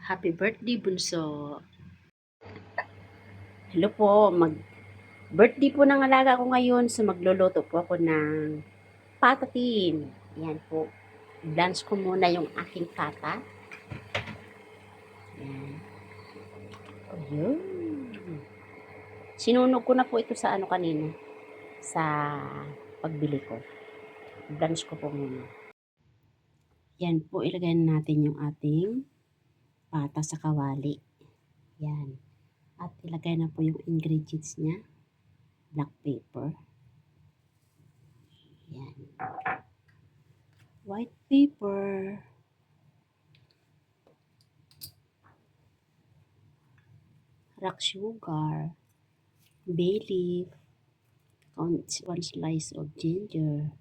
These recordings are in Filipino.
Happy birthday, Bunso. Hello po, mag-birthday po ng alaga ko ngayon, so magluluto po ako ng patatim. Yan po. Blanch ko muna yung aking pata. Yan. Ayun. Sinunog ko na po ito sa kanina. Sa pagbili ko. Blanch ko po muna. Yan po, ilagay natin yung ating pata sa kawali. Yan. At ilagay na po yung ingredients niya. Black pepper. Yan. White pepper. Rock sugar. Bay leaf. 1 slice of ginger.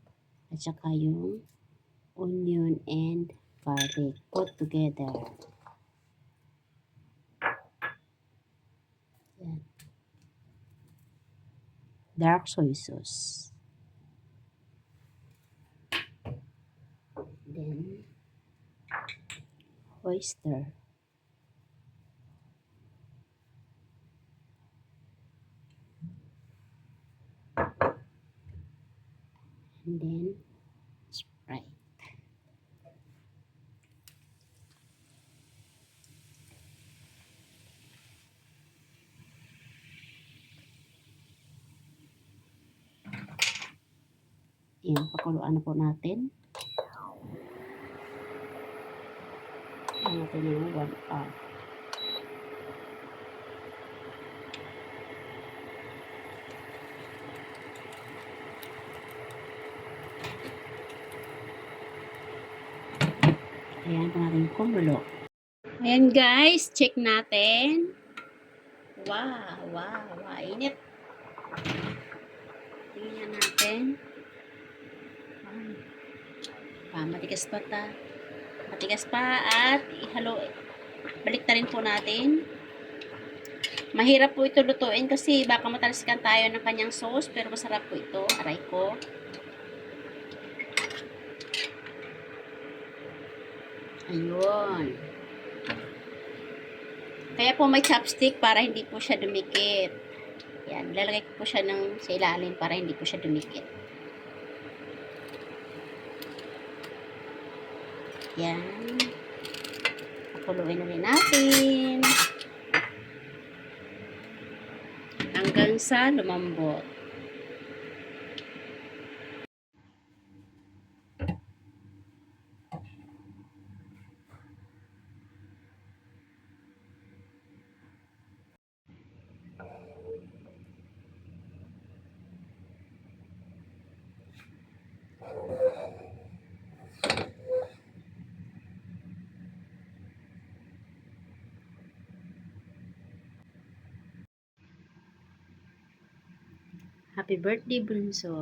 At saka yung onion and garlic. Put together. Yan. Dark soy sauce. Then, oyster. And then, Sprite. Yan, pakuluan na po natin. Ayan natin yung 1 hour. Ayan po natin kumulo. Ayan guys, check natin. Wow, wow, wow, init. Tingnan natin. Matigas pa ta. Matigas pa at ihalo. Balik na rin po natin. Mahirap po ito lutuin kasi baka matalsikan tayo ng kanyang sauce, pero masarap po ito. Aray ko. Ayun. Kaya po may chopstick para hindi po siya dumikit. Yan, lalagay ko po siya sa ilalim para hindi po siya dumikit. Yan. Pakuluin na rin natin. Hanggang sa lumambot. Happy birthday, Bunso.